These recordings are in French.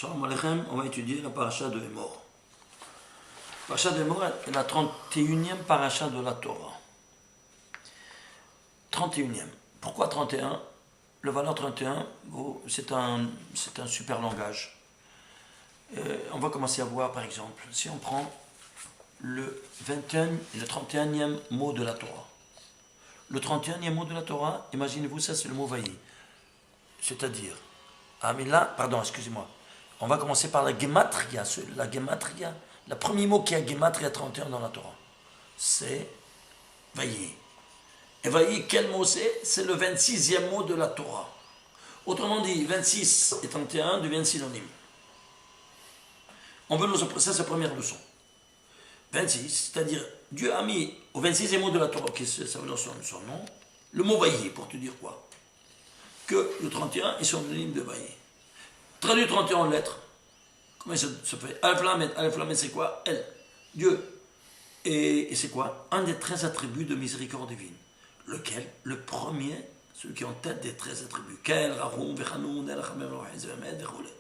Shalom Aleichem, on va étudier la paracha de Emor. La paracha de Emor est la 31e paracha de la Torah. 31e. Pourquoi 31? Le valeur 31, c'est un super langage. On va commencer à voir, par exemple, si on prend le 31e mot de la Torah. Le 31e mot de la Torah, imaginez-vous, ça c'est le mot vaï. C'est-à-dire, excusez-moi. On va commencer par la gematria. La gematria, le premier mot qui a gematria 31 dans la Torah, c'est vaï. Et vaï, quel mot c'est? C'est le 26e mot de la Torah. Autrement dit, 26 et 31 deviennent synonymes. Ça c'est la première leçon. 26, c'est-à-dire, Dieu a mis au 26e mot de la Torah, qui ça veut dire son nom, le mot vaï, pour te dire quoi? Que le 31 est synonyme de vaï. Traduit 31 en lettres. Comment ça se fait? Aleph Lamed, c'est quoi? L. Dieu. Et c'est quoi? Un des 13 attributs de miséricorde divine. Lequel? Le premier, celui qui est en tête des 13 attributs. Kel, Rahoum, Vechanoun, El Chamem, Emed, Roulé.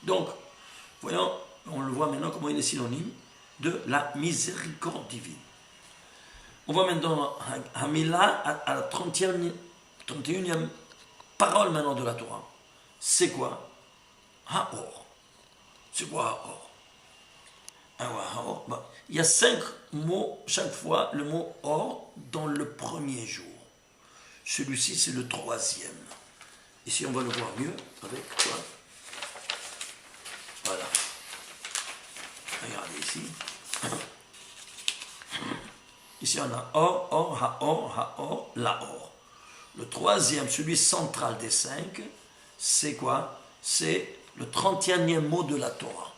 Donc, voyons, on le voit maintenant comment il est synonyme de la miséricorde divine. On voit maintenant Hamila à la 31e parole maintenant de la Torah. C'est quoi? Haor. C'est quoi Haor? Il y a 5 mots, chaque fois, le mot or dans le premier jour. Celui-ci, c'est le 3e. Ici, on va le voir mieux avec quoi? Voilà. Regardez ici. Ici, on a Haor, Laor. Le 3e, celui central des 5, c'est quoi? C'est le 31e mot de la Torah.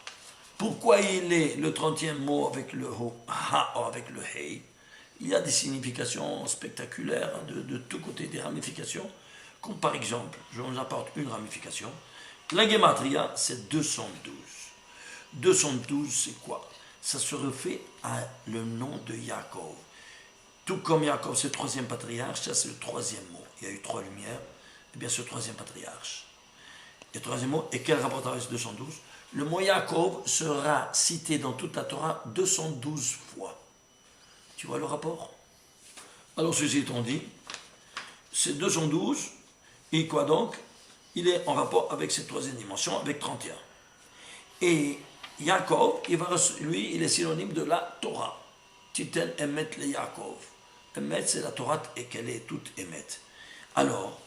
Pourquoi il est le 30e mot avec le Haor, avec le Hei? Il y a des significations spectaculaires de tous côtés, des ramifications, comme par exemple, je vous apporte une ramification. La Gematria, c'est 212. 212, c'est quoi? Ça se refait à le nom de Yaakov. Tout comme Yaakov, c'est le 3e patriarche, ça c'est le 3e mot. Il y a eu 3 lumières, et bien ce 3e patriarche. Et le 3e mot, et quel rapport avec ce 212? Le mot Yaakov sera cité dans toute la Torah 212 fois. Tu vois le rapport? Alors ceci étant dit, c'est 212, et quoi donc? Il est en rapport avec cette 3e dimension, avec 31. Et Yaakov, lui, il est synonyme de la Torah. Titen emet le Yaakov. Emet, c'est la Torah et qu'elle est toute emet. Alors,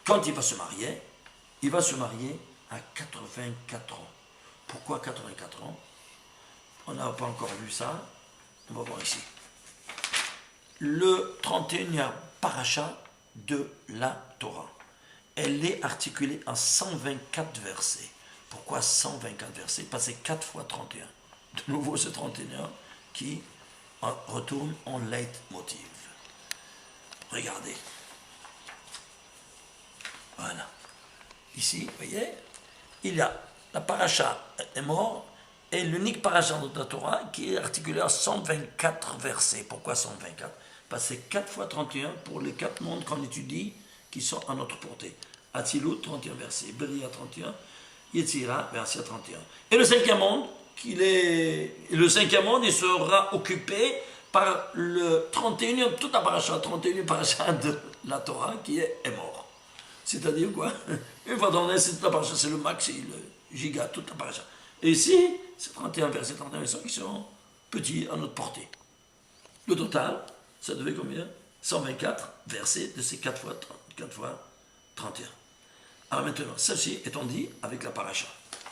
quand il va se marier à 84 ans. Pourquoi 84 ans? On n'a pas encore vu ça. On va voir ici. Le 31e paracha de la Torah. Elle est articulée en 124 versets. Pourquoi 124 versets? Parce que c'est 4 fois 31. De nouveau, c'est 31 qui retourne en leitmotiv. Regardez. Voilà. Ici, vous voyez, il y a la paracha Emor et l'unique paracha de la Torah qui est articulé en 124 versets. Pourquoi 124? Parce que c'est 4 fois 31 pour les 4 mondes qu'on étudie qui sont à notre portée. Atzilut, 31 versets. Beria, 31. Yetzira, verset 31. Et le 5e monde, il sera occupé par le 31e, toute la paracha, 31e paracha de la Torah qui est Emor. C'est-à-dire quoi? Une fois dans c'est toute la paracha, c'est le max, le giga, toute la paracha. Et ici, c'est 31 versets, 31 versets qui sont petits à notre portée. Le total, ça devait combien? 124 versets de ces 4 fois 31. Alors maintenant, ceci étant dit avec la paracha.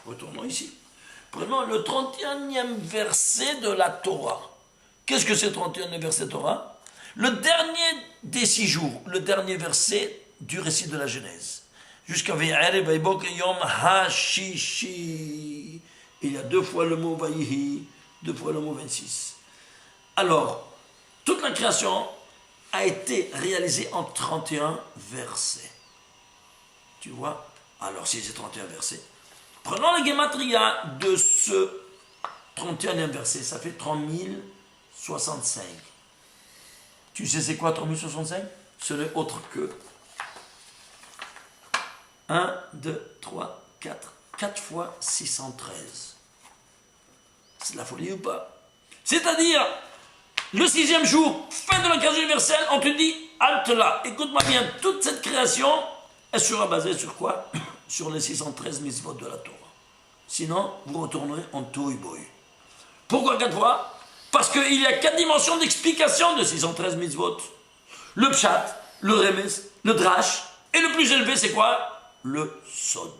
Retournons ici. Prenons le 31e verset de la Torah. Qu'est-ce que c'est le 31e verset de Torah? Le dernier des 6 jours, le dernier verset du récit de la Genèse. Jusqu'à Ve'erev Vayibok Yom HaShishi. Il y a 2 fois le mot Vayihi, 2 fois le mot 26. Alors, toute la création a été réalisée en 31 versets. Tu vois? Alors, si c'est 31 versets, prenons la gematria de ce 31e verset, ça fait 3065. Tu sais c'est quoi 3065? Ce n'est autre que 1, 2, 3, 4, 4 fois 613. C'est de la folie ou pas? C'est-à-dire, le 6e jour, fin de la création universelle, on te dit, halte là, écoute-moi bien, toute cette création, elle sera basée sur quoi? Sur les 613 mitzvot de la Torah. Sinon, vous retournerez en touille-bouille. Pourquoi 4 fois? Parce qu'il y a 4 dimensions d'explication de 613 mitzvot. Le pshat, le remes, le drash, et le plus élevé, c'est quoi? Le sod.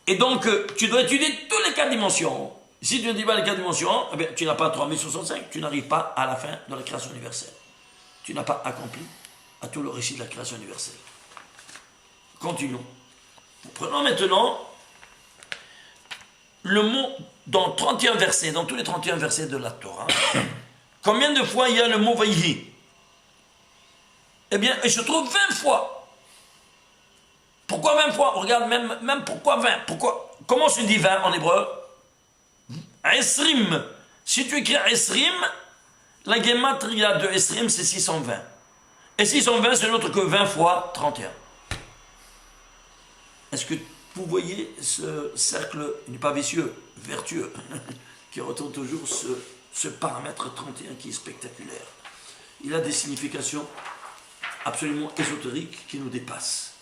Et donc, tu dois étudier toutes les 4 dimensions. Si tu ne dis pas les 4 dimensions, eh bien, tu n'as pas 3065, tu n'arrives pas à la fin de la création universelle. Tu n'as pas accompli à tout le récit de la création universelle. Continuons. Prenons maintenant le mot dans 31 versets, dans tous les 31 versets de la Torah. Combien de fois il y a le mot Vaïhi? Eh bien, il se trouve 20 fois. Pourquoi 20 fois? Regarde, même pourquoi 20? Pourquoi? Comment se dit 20 en hébreu? Esrim. Si tu écris Esrim, la gematria de Esrim, c'est 620. Et 620, c'est l'autre que 20 fois 31. Est-ce que vous voyez ce cercle, il n'est pas vicieux, vertueux, qui retourne toujours ce paramètre 31 qui est spectaculaire? Il a des significations absolument ésotériques qui nous dépassent.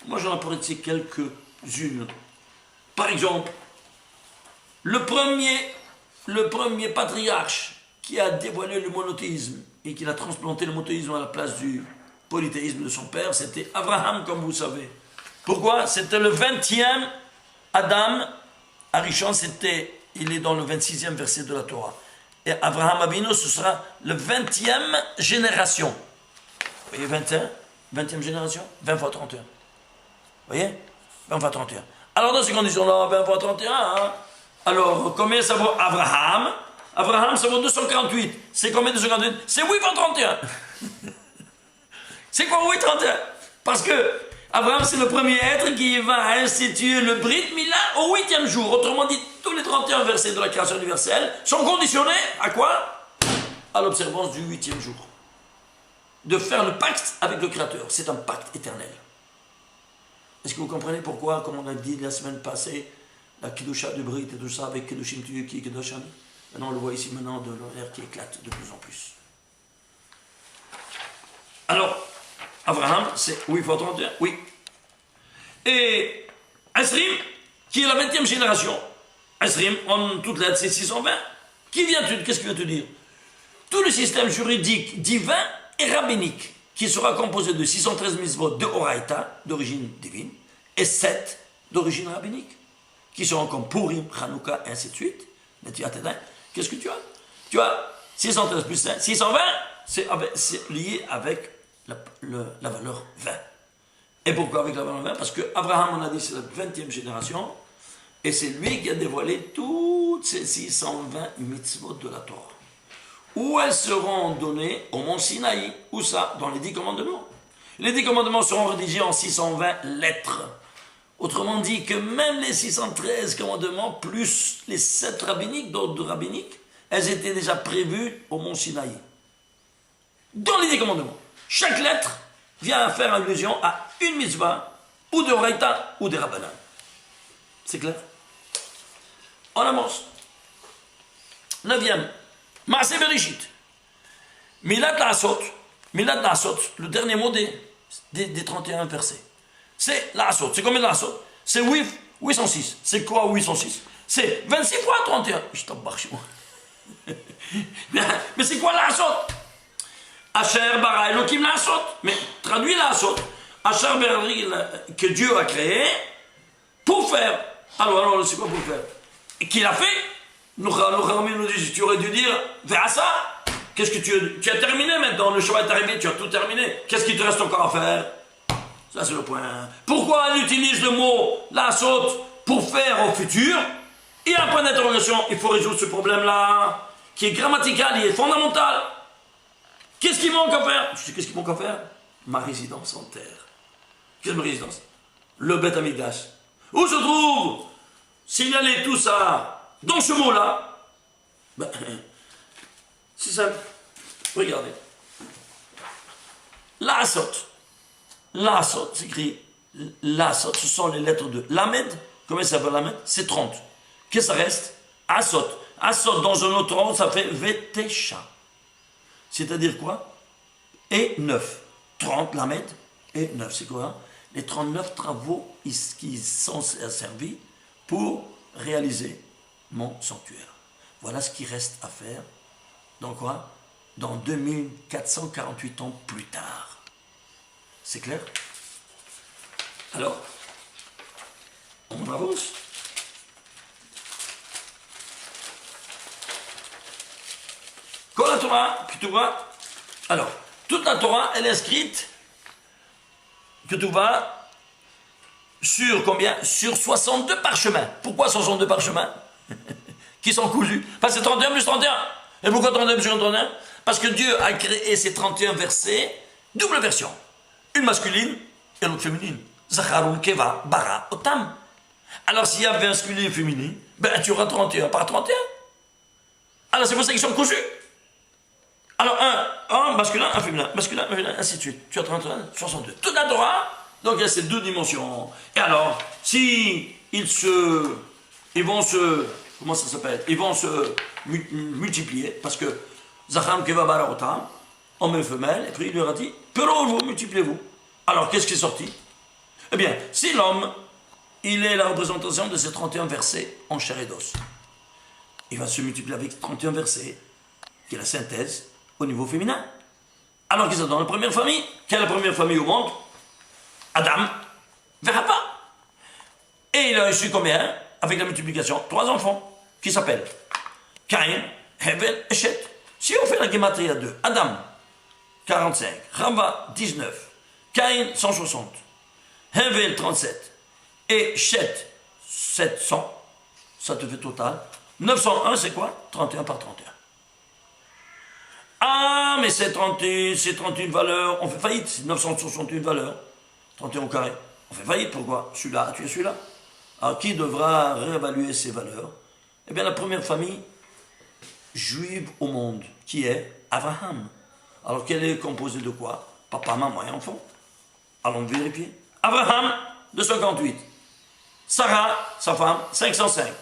Moi, j'en apporterai quelques-unes. Par exemple, le premier patriarche qui a dévoilé le monothéisme et qui a transplanté le monothéisme à la place du polythéisme de son père, c'était Abraham, comme vous savez. Pourquoi? C'était le 20e Adam. Arishon, il est dans le 26e verset de la Torah. Et Abraham Avinu, ce sera le 20e génération. Vous voyez, 20e génération, 20 fois 31. Vous voyez? 20 fois 31. Alors, dans ces conditions-là, 20 fois 31, hein? Alors, combien ça vaut Abraham? Abraham, ça vaut 248. C'est combien 248? C'est 8 fois 31. C'est quoi 8 31? Parce que Abraham, c'est le premier être qui va instituer le Brit Mila au 8e jour. Autrement dit, tous les 31 versets de la création universelle sont conditionnés à quoi? À l'observance du 8e jour. De faire le pacte avec le Créateur. C'est un pacte éternel. Est-ce que vous comprenez pourquoi, comme on a dit la semaine passée, la Kidusha du Brit et tout ça avec Kidushim Tuyuki Kidushani? Maintenant, on le voit ici maintenant de l'horaire qui éclate de plus en plus. Alors, Abraham, c'est 8 fois 31, oui. Et Esrim, qui est la 20e génération, Esrim, en toutes lettres, c'est 620. Qu'est-ce qu'il vient te dire? Tout le système juridique divin et rabbinique, qui sera composé de 613 mitzvot de Horaïta, d'origine divine, et 7 d'origine rabbinique, qui seront comme Purim, Hanouka, et ainsi de suite. Qu'est-ce que tu as? Tu as 613 plus 5, 620, c'est lié avec la valeur 20. Et pourquoi avec la valeur 20? Parce que Abraham, on a dit, c'est la 20e génération, et c'est lui qui a dévoilé toutes ces 620 mitzvot de la Torah. Où elles seront données au mont Sinaï. Où ça? Dans les 10 commandements. Les 10 commandements seront rédigés en 620 lettres. Autrement dit que même les 613 commandements, plus les 7 rabbiniques, d'ordre rabbinique, elles étaient déjà prévues au mont Sinaï. Dans les 10 commandements. Chaque lettre vient faire allusion à une mitzvah, ou de Horaïta, ou de Rabbanan. C'est clair? On avance. 9e. Maaseh Bereshit. Milat La'asot, le dernier mot des 31 versets. C'est La'asot. C'est combien La'asot? C'est 806. C'est quoi 806? C'est 26 fois 31. Je t'en barre chez moi. Mais c'est quoi La'asot? Asher bara Elohim La'asot. Mais traduit La'asot. Asher bara que Dieu a créé pour faire. Alors, c'est quoi pour faire? Et qu'il a fait? Nous disent, tu aurais dû dire, vers ça, qu'est-ce que tu as terminé maintenant, le chemin est arrivé, tu as tout terminé, qu'est-ce qu'il te reste encore à faire? Ça c'est le point. Pourquoi elle utilise le mot la saute pour faire au futur? Il y a un point d'interrogation, il faut résoudre ce problème-là, qui est grammatical, il est fondamental. Qu'est-ce qu'il manque à faire? Je dis, qu'est-ce qu'il manque à faire? Ma résidence en terre. Quelle ma résidence? Le Beth Amikdash. Où se trouve? Signaler tout ça dans ce mot-là, ben, c'est simple. Regardez. L'asot, c'est écrit l'asot, ce sont les lettres de Lamed, Comment ça s'appelle la main? C'est 30. Qu'est-ce que ça reste? Asot. Asot dans un autre ordre, ça fait Vetesha. C'est-à-dire quoi? Et 9. 30 lamed et 9. C'est quoi? Les 39 travaux qui sont servis pour réaliser mon sanctuaire. Voilà ce qui reste à faire. Dans quoi? Dans 2448 ans plus tard. C'est clair? Alors, on avance. Quand la Torah, que tu vois, alors, toute la Torah, elle est inscrite, que tu vois, sur combien? Sur 62 parchemins. Pourquoi 62 parchemins? Qui sont cousus? Parce que c'est 31 plus 31. Et pourquoi 31 plus 31? Parce que Dieu a créé ces 31 versets, double version. Une masculine et l'autre féminine. Zacharou, Keva, Bara, Otam. Alors s'il y a masculin et féminin, ben tu auras 31 par 31. Alors c'est pour ça qu'ils sont cousus. Alors un masculin, un féminin, ainsi de suite. Tu as 31, 62. Toute la Torah, donc il y a ces deux dimensions. Et alors, si ils vont se, comment ça s'appelle? Ils vont se multiplier, parce que Zacham, Keva, Bara, Otam, homme et femelle, et puis il leur a dit, pero vous, multipliez-vous. Alors qu'est-ce qui est sorti? Eh bien, si l'homme, il est la représentation de ces 31 versets en chair et d'os, il va se multiplier avec 31 versets, qui est la synthèse au niveau féminin. Alors qu'ils sont dans la première famille. Quelle est la première famille au monde? Adam, Verapa. Et il a reçu combien? Avec la multiplication, 3 enfants, qui s'appellent Caïn, Hevel et Shet. Si on fait la gematria 2, Adam, 45, Rava, 19, Caïn, 160, Hevel, 37, et Shet, 700, ça te fait total. 901, c'est quoi? 31 par 31. Ah, mais c'est 31 valeurs, on fait faillite, c'est 961 valeurs, 31 au carré. On fait faillite, pourquoi? Celui-là a tué celui-là. Alors, qui devra réévaluer ces valeurs? Eh bien, la première famille juive au monde, qui est Abraham. Alors, qu'elle est composée de quoi? Papa, maman et enfant. Allons vérifier. Abraham, 248. Sarah, sa femme, 505.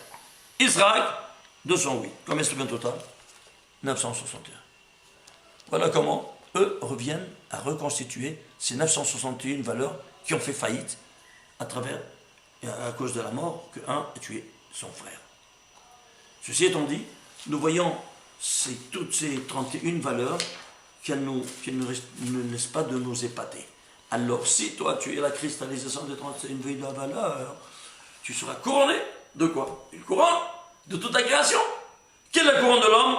Israël, 208. Combien c'est le total? 961. Voilà comment eux reviennent à reconstituer ces 961 valeurs qui ont fait faillite à cause de la mort que un a tué son frère. Ceci étant dit, nous voyons toutes ces 31 valeurs qu'elles ne laissent pas de nous épater. Alors si toi tu es la cristallisation de 31 valeurs, tu seras couronné de quoi? Une couronne de toute la création. Quelle est la couronne de l'homme?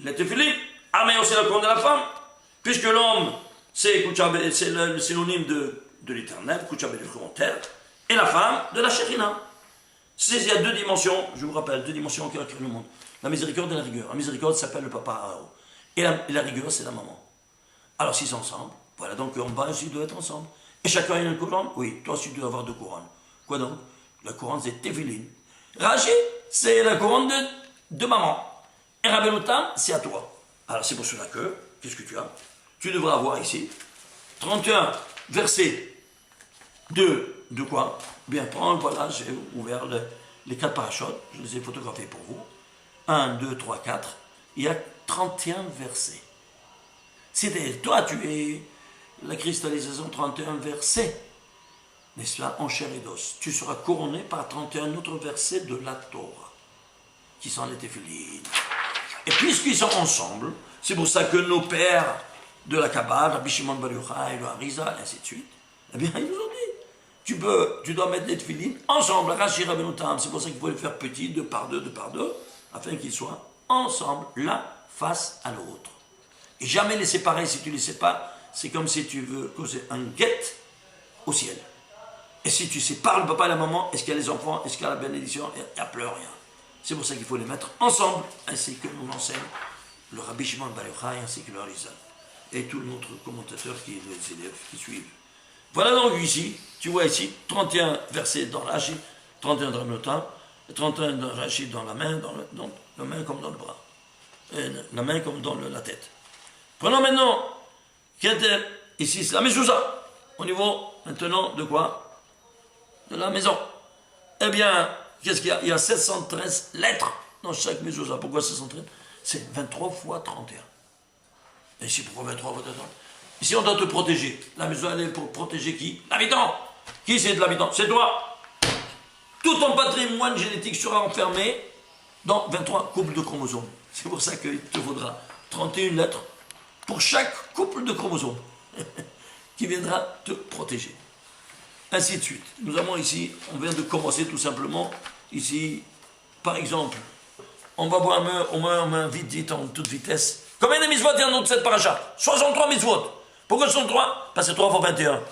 La téphilim. Ah, mais aussi la couronne de la femme. Puisque l'homme, c'est le synonyme de l'éternel, Kouchabé le volontaire, et la femme de la chérina. Il y a deux dimensions, je vous rappelle, deux dimensions qui ont créé le monde. La miséricorde et la rigueur. La miséricorde s'appelle le papa Aao. Et la rigueur, c'est la maman. Alors s'ils sont ensemble, voilà, donc en bas aussi, ils doivent être ensemble. Et chacun a une couronne? Oui, toi aussi tu dois avoir deux couronnes. Quoi donc? La couronne, c'est Téphiline. Rachid, c'est la couronne de maman. Et Rabbeinu-Tam, c'est à toi. Alors c'est pour cela que, qu'est-ce que tu as? Tu devras avoir ici 31 versets de quoi? Bien, voilà, j'ai ouvert les 4 parachutes, je les ai photographiés pour vous. 1, 2, 3, 4. Il y a 31 versets. C'est-à-dire, toi, tu es la cristallisation 31 versets, n'est-ce pas, en chair et d'os. Tu seras couronné par 31 autres versets de la Torah, qui sont les téphilines. Et puisqu'ils sont ensemble, c'est pour ça que nos pères de la Kabbale, Rabbi Shimon Bar Yochai, le Harizal, et ainsi de suite, eh bien, ils nous ont dit, tu dois mettre les téphilines ensemble, Rashi Rabbeinu-Tam. C'est pour ça qu'il faut les faire petits, deux par deux, afin qu'ils soient ensemble, l'un face à l'autre. Et jamais les séparer. Si tu les sépares, c'est comme si tu veux causer un guette au ciel. Et si tu sépares le papa et la maman, est-ce qu'il y a les enfants, est-ce qu'il y a la bénédiction? Il n'y a plus rien. C'est pour ça qu'il faut les mettre ensemble, ainsi que nous l'enseigne le Rabbi Shimon Bar Yochai, ainsi que le Harizal. Et tous notre commentateurs les élèves qui suivent. Voilà donc ici, tu vois ici, 31 versets dans l'Hachi, 31 dans le temps, 31 dans l'Hachi dans la main, dans la main comme dans le bras, et la main comme dans la tête. Prenons maintenant, ici c'est la mezouza, au niveau maintenant de quoi? De la maison. Eh bien, qu'est-ce qu'il y a? Il y a 713 lettres dans chaque mezouza. Pourquoi 713? C'est 23 fois 31. Et ici, pourquoi 23 fois 31? Ici, on doit te protéger. La mezouza, elle est pour protéger qui? L'habitant. Qui c'est de l'habitant? C'est toi. Tout ton patrimoine génétique sera enfermé dans 23 couples de chromosomes. C'est pour ça qu'il te faudra 31 lettres pour chaque couple de chromosomes qui viendra te protéger. Ainsi de suite. Nous avons ici, on vient de commencer tout simplement, ici, par exemple, on va voir vite en toute vitesse. Combien de mitzvot il y a dans cette paracha? 63 mitzvot. Pourquoi 63? Parce que 3 fois 21.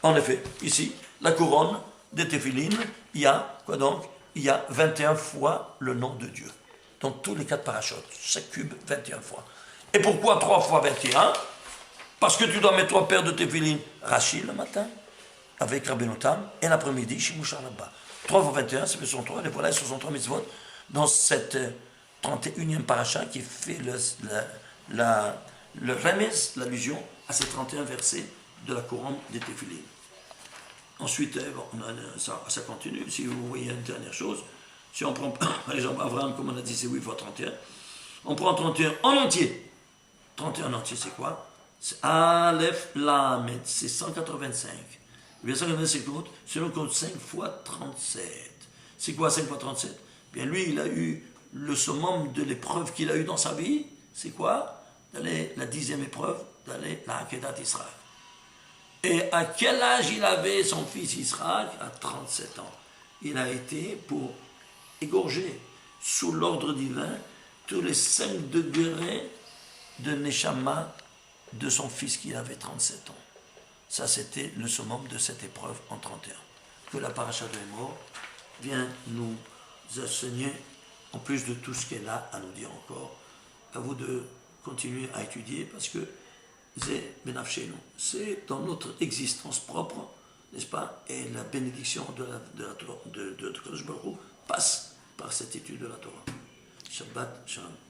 En effet, ici, la couronne des téphilines, il y a, quoi donc? Il y a 21 fois le nom de Dieu. Dans tous les 4 parachutes. Chaque cube, 21 fois. Et pourquoi 3 fois 21? Parce que tu dois mettre 3 paires de téphilines Rachid le matin, avec Rabbeinu Tam, et l'après-midi, Shimushar là-bas. 3 fois 21, ça fait 63, et voilà, 63 mitzvot dans cette 31e paracha qui fait le remez, l'allusion à ces 31 versets de la couronne des téphilines. Ensuite, ça continue. Si vous voyez une dernière chose, si on prend, par exemple, Abraham, comme on a dit, c'est 8 fois 31, on prend 31 en entier. 31 en entier, c'est quoi? C'est Aleph Lamed, c'est 185. Bien, 185, c'est le compte 5 fois 37. C'est quoi 5 fois 37? Bien, lui, il a eu le summum de l'épreuve qu'il a eu dans sa vie. C'est quoi? D'aller, la 10e épreuve, d'aller la Hakedat Israël. Et à quel âge il avait son fils Israël? À 37 ans. Il a été pour égorger, sous l'ordre divin, tous les 5 degrés de Neshama de son fils qui avait 37 ans. Ça, c'était le summum de cette épreuve en 31. Que la paracha de Hémor vient nous enseigner, en plus de tout ce qu'elle a à nous dire encore. À vous de continuer à étudier, parce que c'est dans notre existence propre, n'est-ce pas? Et la bénédiction de Kadosh Baruch Hu passe par cette étude de la Torah. Shabbat Shalom.